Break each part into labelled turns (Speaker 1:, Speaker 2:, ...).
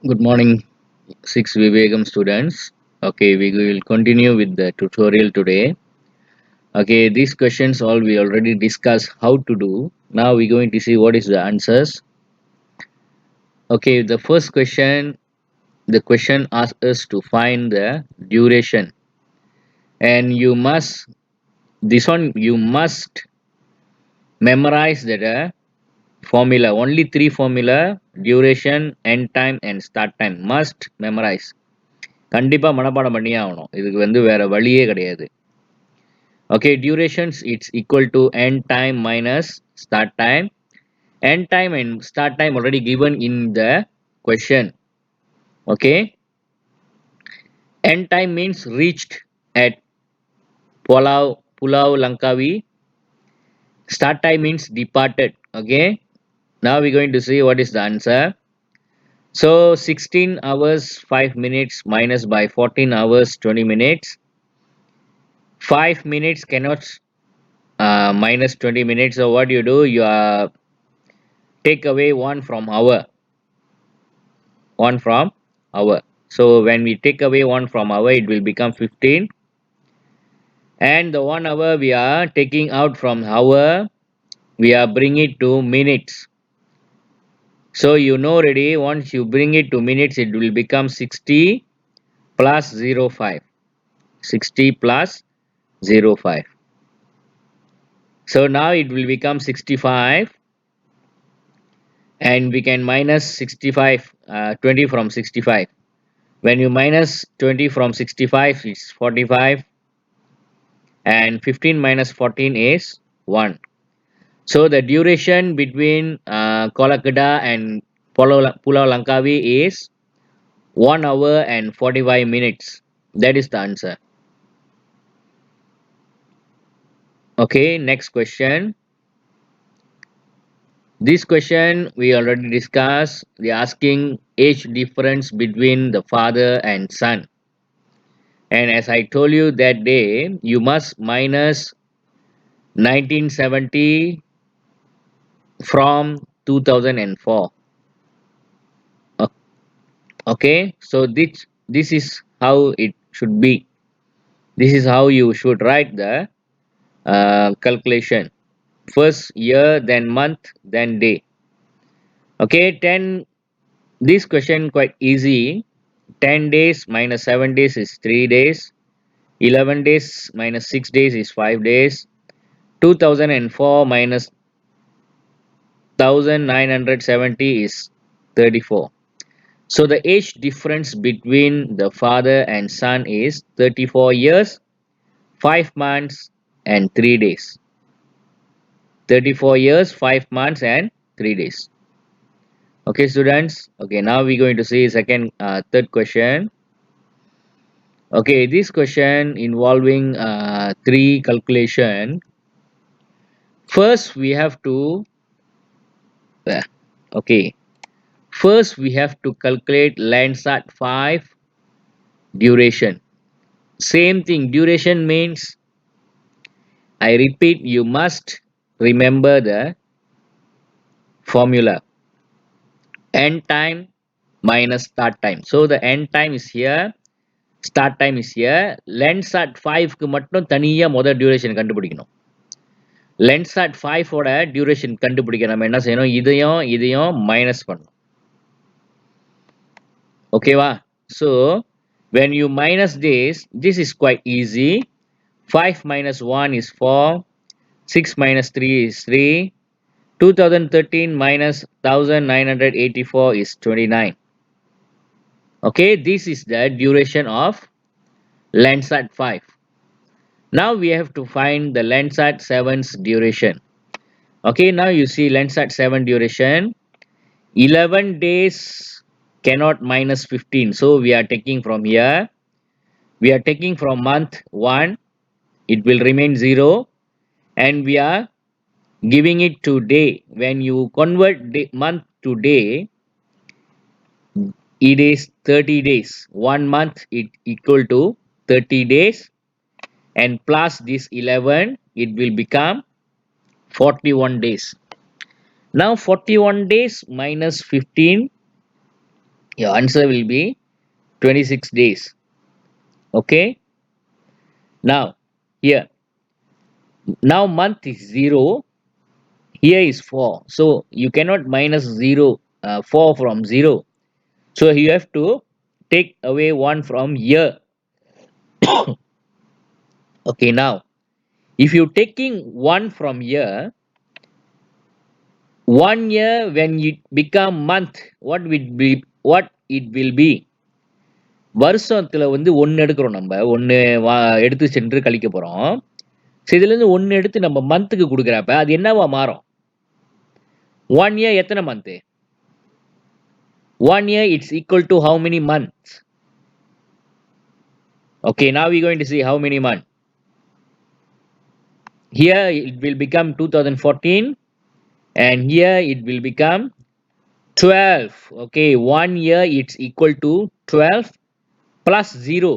Speaker 1: Good morning, 6 Vivegam students. Okay, we will continue with the tutorial today. Okay, these questions all we already discussed how to do. Now we're going to see what is the answers. Okay, the first question, the question asks us to find the duration, and this one you must memorize that formula. Only three formula: duration, end time, and start time. Must memorize. கண்டிப்பா மனப்பாடம் பண்ணியே ஆகணும். இதுக்கு வேற வழியே கிடையாது. Okay, durations it's equal to end time minus start time. End time and start time already given in the question. Okay, end time means reached at Pulau Langkawi. Start time means departed. Okay, now we're going to see what is the answer. So 16 hours 5 minutes minus by 14 hours 20 minutes. 5 minutes cannot minus 20 minutes. So what you do? You take away one from hour. So when we take away one from hour, it will become 15. And the 1 hour we are taking out from hour, we are bringing it to minutes. So you know already, once you bring it to minutes, it will become 60 plus 0.5. 60 plus 0.5. So now it will become 65, and we can minus 65, 20 from 65. When you minus 20 from 65, it's 45, and 15 minus 14 is 1. So the duration between Kolakada and Pulau Langkawi is 1 hour and 45 minutes. That is the answer. Okay, next question. This question we already discussed. They are asking age difference between the father and son. And as I told you that day, you must minus 1970 from 2004. Okay, so this is how it should be. This is how you should write the calculation. First year, then month, then day. Okay, 10. This question quite easy. 10 days minus 7 days is 3 days. 11 days minus 6 days is 5 days. 2004 minus 1970 is 34. So the age difference between the father and son is 34 years, 5 months, and 3 days. 34 years, 5 months, and 3 days. Okay, students. Okay, now we're going to see third question. Okay, this question involving three calculation. First, we have to, uh, okay, first we have to calculate Landsat 5 duration. Same thing, duration means, I repeat, you must remember the formula. End time minus start time. So the end time is here, start time is here. Landsat 5 க்கு மட்டும் தனியா முதல் duration கண்டுபிடிக்கணும். Landsat 5 ஓட duration கண்டுபிடிக்க நம்ம என்ன செய்யணும்? இதையும் இதையும் மைனஸ் பண்ணணும். ஓகேவா? So when you minus this is quite easy. 5 minus 1 is 4, 6 minus 3 is 3, 2013 minus 1984 is 29. Okay, this is the duration of Landsat 5. Now we have to find the Landsat 7's duration. Okay, now you see Landsat 7 duration. 11 days cannot minus 15. So we are taking from here. We are taking from month 1. It will remain 0. And we are giving it to day. When you convert month to day, it is 30 days. 1 month it equal to 30 days, and plus this 11 it will become 41 days. Now 41 days minus 15 Your answer will be 26 days. Okay. Now here, now month is 0, here is 4, so you cannot minus 0, 4 from 0, so you have to take away 1 from year. Okay, now if you taking 1 from year, 1 year when it become month, what it will be? வருஷத்துல வந்து ஒன்னு எடுக்கிறோம், நம்ம ஒன்னு எடுத்து சென்று கழிக்க போறோம். ஸோ இதுல இருந்து ஒன்னு எடுத்து நம்ம மந்த்துக்கு கொடுக்குறப்ப அது என்னவா மாறும்? 1 year எத்தனை month? 1 year it's equal to how many months? Okay, now we're going to see how many months. Here it will become 2014, and here it will become 12. Okay, 1 year it's equal to 12 plus 0,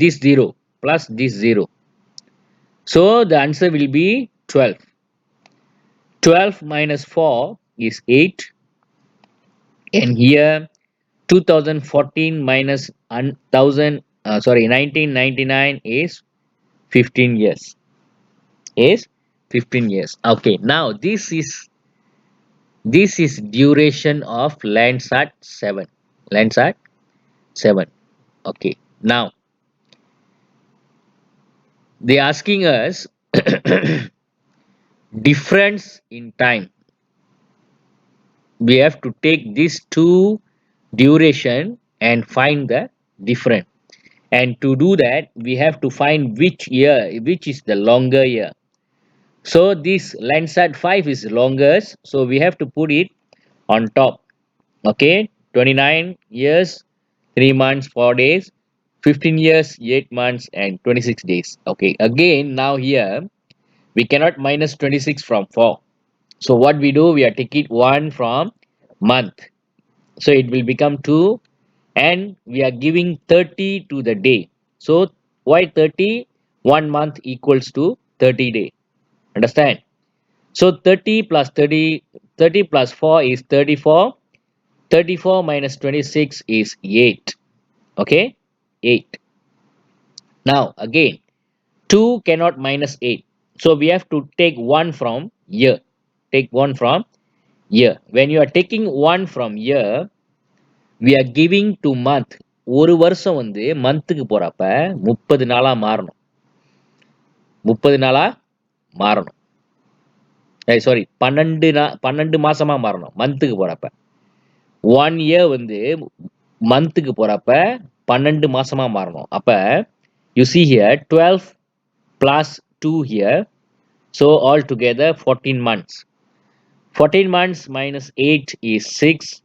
Speaker 1: this 0 plus this 0, so the answer will be 12. 12 minus 4 is 8, and here 2014 minus 1000 sorry 1999 is 15 years, is 15 years. Okay, now this is duration of Landsat 7. Landsat 7. Okay, now they asking us difference in time. We have to take these two duration and find the difference. And to do that, we have to find which year, which is the longer year. So this Landsat 5 is longest, so we have to put it on top. Okay, 29 years, 3 months, 4 days, 15 years, 8 months, and 26 days. Okay, again, now here we cannot minus 26 from 4. So what we do, we are taking 1 from month. So it will become 2, and we are giving 30 to the day. So why 30? 1 month equals to 30 day. Understand? So 30 plus 30, 30 plus 4 is 34. 34 minus 26 is 8. Okay, 8. Now again, 2 cannot minus 8, so we have to take 1 from year. Take 1 from year. When you are taking 1 from year, we are giving to month. ஒரு வருஷம் வந்து மந்த்துக்கு போறப்ப 30 நாளா மாறணும். 30 நாளா மாறணும். Sorry, 12 மாசமா மாறணும் மந்த்துக்கு போறப்ப. 1 year வந்து மந்த்துக்கு போறப்ப 12 மாசமா மாறணும். அப்ப you see here 12 plus 2 here, so all together 14 months. 14 months minus 8 is 6.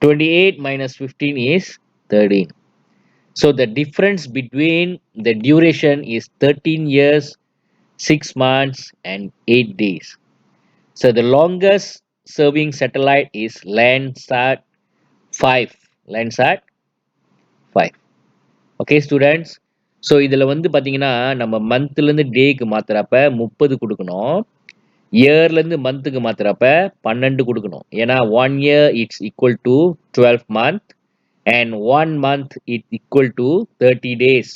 Speaker 1: 28 minus 15 is 13. So the difference between the duration is 13 years, 6 months, and 8 days. So the longest serving satellite is Landsat 5. Landsat 5. Okay, students. So இதில் வந்து பார்த்தீங்கன்னா நம்ம மந்த்லேருந்து டேக்கு மாற்றுறப்ப 30 கொடுக்கணும், இயர்லேருந்து மந்த்துக்கு மாற்றுறப்ப 12 கொடுக்கணும். ஏன்னா 1 year it's equal to 12 month, and 1 month it equal to 30 days.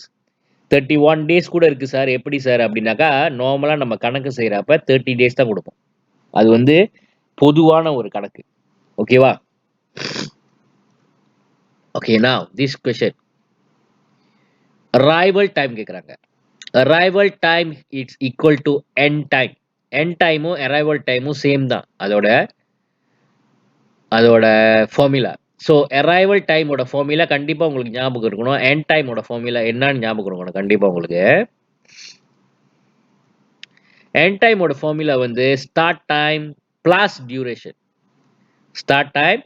Speaker 1: 31 days கூட இருக்கு சார், எப்படி சார் அப்படின்னாக்கா, நார்மலாக நம்ம கணக்கு செய்கிறப்ப 30 days தான் கொடுப்போம். அது வந்து பொதுவான ஒரு கணக்கு. ஓகேவா? Okay, now this question, arrival time கேக்குறாங்க. arrival time it's equal to end time. end time arrival time same தான். அதோட ஃபார்முலா. ஸோ arrival time ஓட ஃபார்முலா கண்டிப்பா உங்களுக்கு ஞாபகம் இருக்கணும். end time ஓட ஃபார்முலா என்னன்னு ஞாபகம் இருக்கணும் கண்டிப்பா உங்களுக்கு. end time ஓட ஃபார்முலா வந்து start time plus duration. start time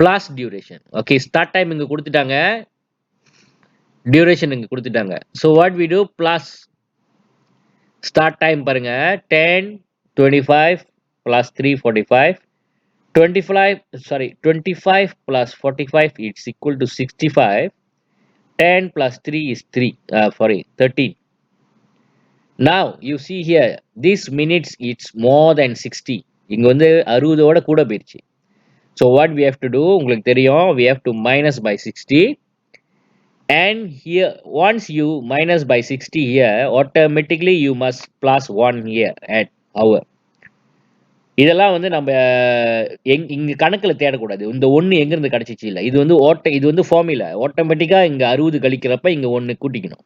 Speaker 1: plus duration. Okay, start time இங்க கொடுத்துட்டாங்க, duration இங்க கொடுத்துட்டாங்க. so what we do, plus start time பாருங்க, 10 25 plus 3 45, 25 plus 45 it's equal to 65. 10 plus 3 is 13. Now you see here, this minutes it's more than 60. இங்க வந்து 60 ஓட கூட போயிருச்சு. So what we have to do, உங்களுக்கு தெரியும், we have to minus by 60. And here, once you minus by 60 here, automatically you must plus 1 here at hour. இதெல்லாம் வந்து நம்ம இங்க கணக்குல தேடக்கூடாது. இந்த 1 எங்கிருந்து கிடைச்சிச்சு இல்ல. இது வந்து ஃபார்முலா. ஆட்டோமேட்டிக்கா இங்க 60 கழிக்கிறப்ப இங்க 1 கூட்டிக்கணும்.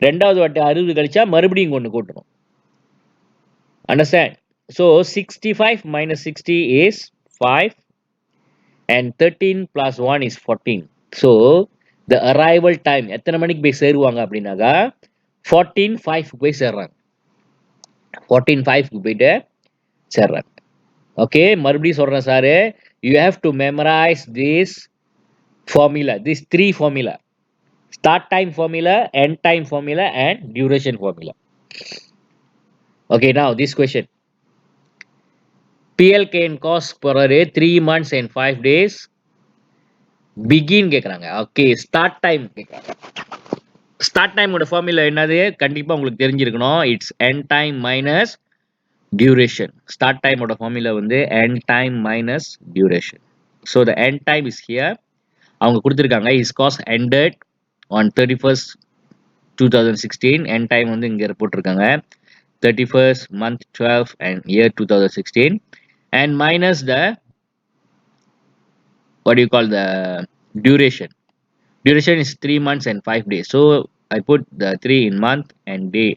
Speaker 1: 2வது வாட்டி 60 கழிச்சா மறுபடியும் இங்க 1 கூட்டணும். Understand? So 65 minus 60 is 5 and 13 plus 1 is 14. So the arrival time எத்தனை மணிக்கு போய் சேருவாங்க அப்படின்னாக்கா 14:05 போய் சேர்றாங்க. 14:05 போயிட்டு சேர்றாங்க. ஓகே, மறுபடியும் சொல்றேன் sir, you have to memorize this formula, these 3 formula: start time formula, end time formula, and duration formula. Okay, now this question: PLK and cost per array 3 months and 5 days. Begin கேக்குறாங்க. Okay, start time கேக்குறாங்க. Start டைமோட formula என்னது? கண்டிப்பா உங்களுக்கு தெரிஞ்சிருக்கணும். It's end time minus duration. Start time ஓட formula வந்து end time minus duration. So the end time is here. அவங்க கொடுத்திருக்காங்க his course ended on 31st 2016. end time வந்து இங்க போட்டிருக்காங்க 31st month 12 and year 2016, and minus the what do you call the duration. Duration is 3 months and 5 days. So I put the 3 in month and day.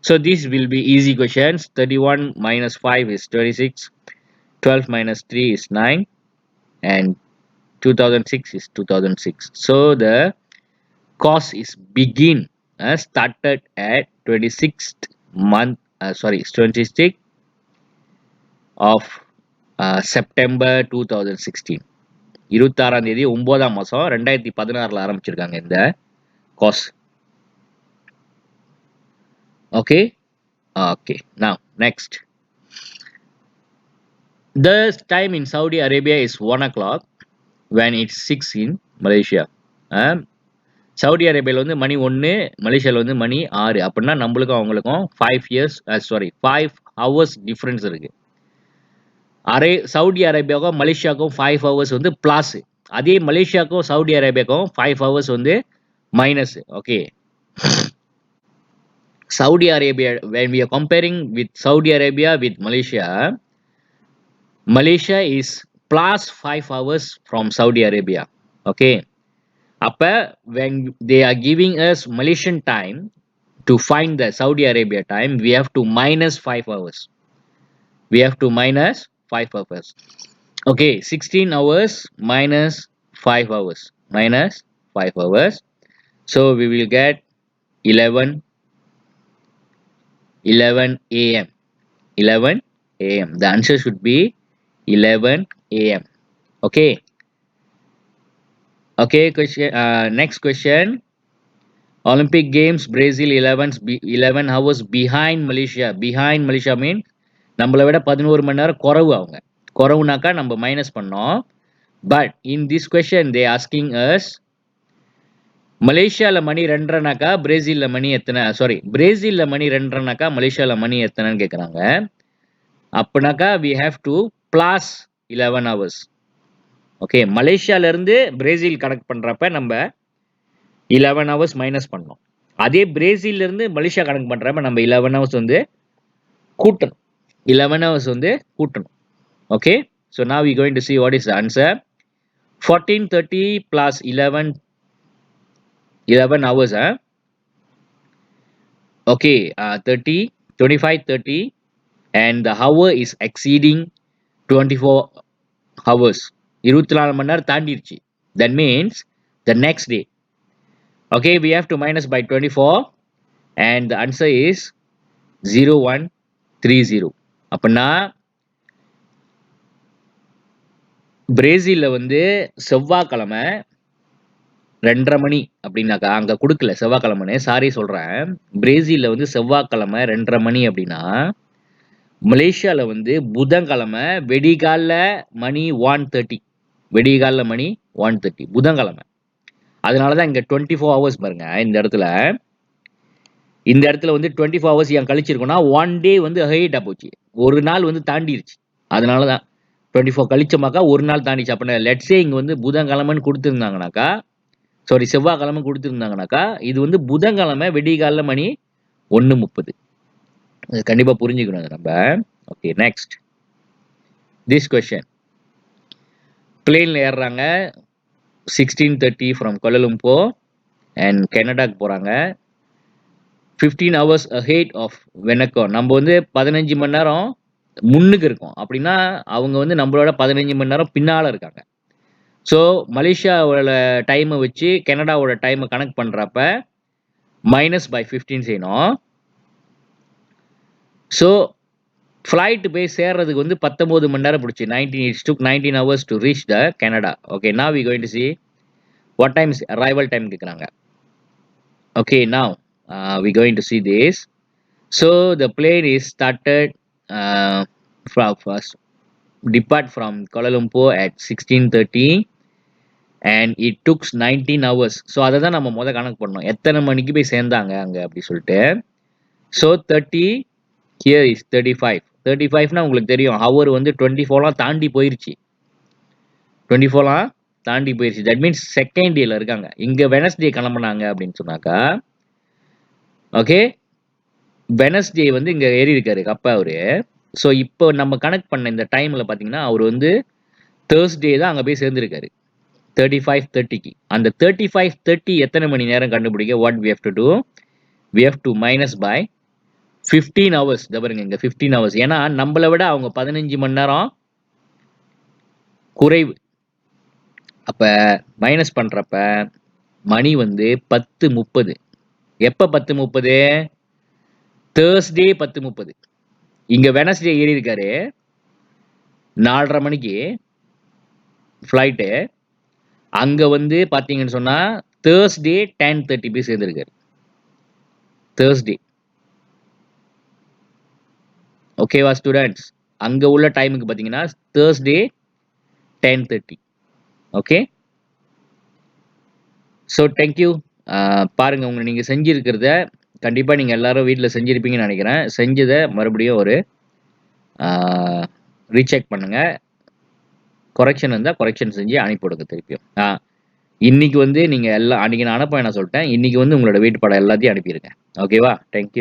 Speaker 1: So this will be easy questions. 31 minus 5 is 26. 12 minus 3 is 9. And 2006 is 2006. So the course is begin started at 26th month. 26th of September 2016. 26ஆம் தேதி 9ஆம் மாசம் 2016ல ஆரம்பிச்சிருக்காங்க இந்த course. Okay. Okay. Now next. The time in Saudi Arabia is 1 o'clock when it's 6 in Malaysia. Saudi அரேபியாவில் வந்து மணி 1, மலேசியாவில் வந்து மணி 6. அப்படின்னா நம்மளுக்கும் அவங்களுக்கும் 5 hours டிஃப்ரென்ஸ் இருக்கு. சவுதி அரேபியாவுக்கும் மலேசியாவுக்கும் 5 hours வந்து பிளஸ். அதே மலேசியாவுக்கும் சவுதி அரேபியாவுக்கும் 5 hours வந்து minus. Okay, Saudi Arabia, when we are comparing with Saudi Arabia with Malaysia, Malaysia is plus 5 hours from Saudi Arabia. Okay. Appa, when they are giving us Malaysian time to find the Saudi Arabia time, we have to minus 5 hours. We have to minus 5 hours. Okay, 16 hours minus 5 hours. Minus 5 hours. So we will get 11 a.m. 11 a.m. The answer should be 11 a.m. Okay. Okay, question. Next question. Olympic Games, Brazil 11 hours behind Malaysia. Behind Malaysia means நம்மளை விட 11 மணி நேரம் குறைவு. அவங்க குறைவுனாக்கா நம்ம minus பண்ணோம். But in this question they asking as மலேசியாவில் மணி 2:30னாக்கா பிரேசிலில் மணி எத்தனை, பிரேசிலில் மணி 2:30னாக்கா மலேசியாவில் மணி எத்தனைன்னு கேட்குறாங்க. அப்படின்னாக்கா we have to plus 11 hours. Okay, மலேசியாவிலேருந்து பிரேசில் கனெக்ட் பண்ணுறப்ப நம்ம 11 hours மைனஸ் பண்ணோம். அதே பிரேசிலிருந்து மலேசியா கனெக்ட் பண்ணுறப்ப நம்ம 11 hours வந்து கூட்டணும். 11 hours வந்து கூட்டணும். Okay, so now we going to see what is the answer. 14:30 plus 11 hours. Okay, 30, 25, 30, and the hour is exceeding 24 hours. 24 மணி நேரம் தாண்டிடுச்சு. That means the next day. Okay, we have to minus by 24 and the answer is 0130. அப்படின்னா பிரேசில்ல வந்து செவ்வாய்க்கிழமை 2:30 மணி அப்படின்னாக்கா, அங்க கொடுக்கல செவ்வாய்க்கிழமைன்னு, sorry சொல்றேன். பிரேசில்ல வந்து செவ்வாய்க்கிழமை 2:30 மணி அப்படின்னா மலேசியால வந்து புதன்கிழமை வெடிகால மணி 1:30. வெடிகால மணி 1:30 புதன்கிழமை. அதனாலதான் இங்க 24 hours பாருங்க. இந்த இடத்துல வந்து 24 hours ஏன் கழிச்சிருக்கோம்னா 1 day வந்து ஹைட்டா போச்சு, ஒரு நாள் வந்து தாண்டிருச்சு. அதனாலதான் 24 கழிச்சோமாக்கா ஒரு நாள் தாண்டிச்சு. அப்ப லெட்ஸ் சே இங்க வந்து புதன்கிழமைன்னு குடுத்திருந்தாங்கனாக்கா, சாரி செவ்வாய்க்கிழமை குடுத்திருந்தாங்கனாக்கா, இது வந்து புதன்கிழமை விடியகாலைல மணி 1:30. அது கண்டிப்பா புரிஞ்சுக்கணும் அத நம்ப. Okay next. This question. பிளேன்ல ஏறுறாங்க. 16:30 ஃப்ரம் கோலாலம்பூர் அண்ட் கனடாக்கு போறாங்க. 15 ஹவர்ஸ் அஹெட் ஆஃப் வெனக்கோ. நம்ம வந்து 15 மணி நேரம் முன்னுக்கு இருக்கோம். அப்படின்னா, அவங்க வந்து நம்மளோட 15 மணி நேரம் பின்னால இருக்காங்க. ஸோ, மலேசியாவோட டைம வச்சு கனடாவோட டைம கனெக்ட் பண்றப்ப, மைனஸ் பை 15 செய்யணும். ஸோ, ஃப்ளைட் போய் சேர்றதுக்கு வந்து 19 மணி நேரம் புடிச்சு. 19 hours to reach the Canada. Okay, now we going to see what time is arrival time கேட்குறாங்க. Okay, now we going to see this. So, the plane is started first depart from Kuala Lumpur at 16:30 and it took 19 hours. So அதை தான் நம்ம கணக்கு பண்ணோம். எத்தனை மணிக்கு போய் சேர்ந்தாங்க அங்க அப்படி சொல்லிட்டு. So 30 here is 35. 35னா உங்களுக்கு தெரியும் ஹவர் வந்து 24லாம் தாண்டி போயிருச்சு. 24லாம் தாண்டி போயிருச்சு. தட் மீன்ஸ் செகண்ட் டேல இருக்காங்க. இங்க வெனஸ்டே கிளம்புனாங்க அப்படின்னு சொன்னாக்கா, ஓகே, வெனஸ்டே வந்து இங்க ஏறி இருக்காரு கப்ப அவரு. ஸோ இப்போ நம்ம கனெக்ட் பண்ண இந்த டைம்ல பாத்தீங்கன்னா அவர் வந்து தேர்ஸ்டே தான் அங்க போய் சேர்ந்திருக்காரு. 35:30க்கு. அந்த 35:30 எத்தனை மணி நேரம் கண்டுபிடிக்க what we have to do? We have to minus by 15 hours. இத பாருங்க இங்க 15 hours. ஏன்னா நம்மள விட அவங்க 15 மணி நேரம் குறைவு. அப்ப மைனஸ் பண்றப்ப மணி வந்து 10:30. எப்ப 10:30? தேர்ஸ்டே 10:30. இங்க வெனஸ்டே ஏறி இருக்காரு 4:30 மணிக்கு ஃப்ளைட்டு. அங்க வந்து பாத்தீங்கன்னு சொன்னா தேர்ஸ்டே 10:30 போய் சேர்ந்திருக்காரு. தேர்ஸ்டே. ஓகேவா ஸ்டூடெண்ட்ஸ்? அங்க உள்ள டைமுக்கு பாத்தீங்கன்னா தேர்ஸ்டே 10:30. ஓகே. So thank you. பாருங்க நீங்க செஞ்சிருக்கிறத கண்டிப்பா நீங்க எல்லாரும் வீட்ல செஞ்சிருப்பீங்கன்னு நினைக்கிறேன். செஞ்சதை மறுபடியும் ஒரு ரீசெக் பண்ணுங்க. கொரெக்ஷன் இருந்தா கொரெக்ஷன் செஞ்சு அனுப்பி விடுங்க திருப்பியும். இன்னைக்கு வந்து நீங்க எல்லாம் அன்னைக்கு நான் அனுப்ப வேணாம் சொல்லிட்டேன். இன்னைக்கு வந்து உங்களோட வீட்டு பாடம் எல்லாத்தையும் அனுப்பிடுங்க. ஓகேவா? தேங்க்யூ.